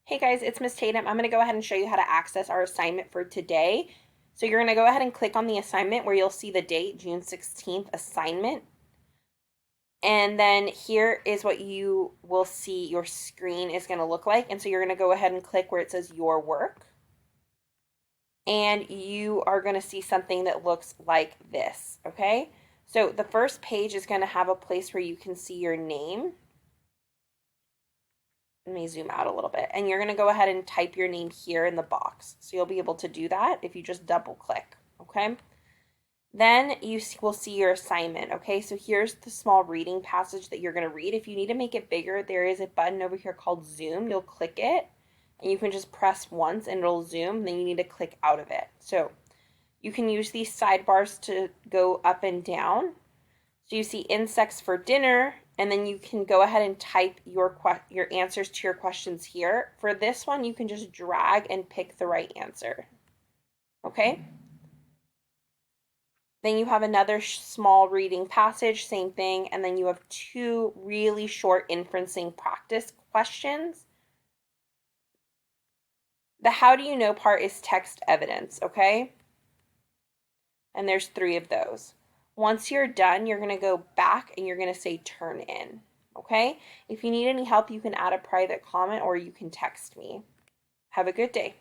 Hey guys, it's Miss Tatum. I'm going to go ahead and show you how to access our assignment for today. So you're going to go ahead and click on the assignment where you'll see the date, June 16th assignment. And then here is what you will see your screen is going to look like. And so you're going to go ahead and click where it says your work. And you are going to see something that looks like this, okay? So the first page is going to have a place where you can see your name. Let me zoom out a little bit. And you're going to go ahead and type your name here in the box. So you'll be able to do that if you just double click, okay? Then you will see your assignment, okay? So here's the small reading passage that you're going to read. If you need to make it bigger, there is a button over here called zoom. You'll click it and you can just press once and it'll zoom. Then you need to click out of it. So you can use these sidebars to go up and down. So you see insects for dinner, and then you can go ahead and type your answers to your questions here. For this one, you can just drag and pick the right answer. Okay? Then you have another small reading passage, same thing, and then you have two really short inferencing practice questions. The how do you know part is text evidence, okay? And there's 3 of those. Once you're done, you're going to go back and you're going to say turn in, okay? If you need any help, you can add a private comment or you can text me. Have a good day.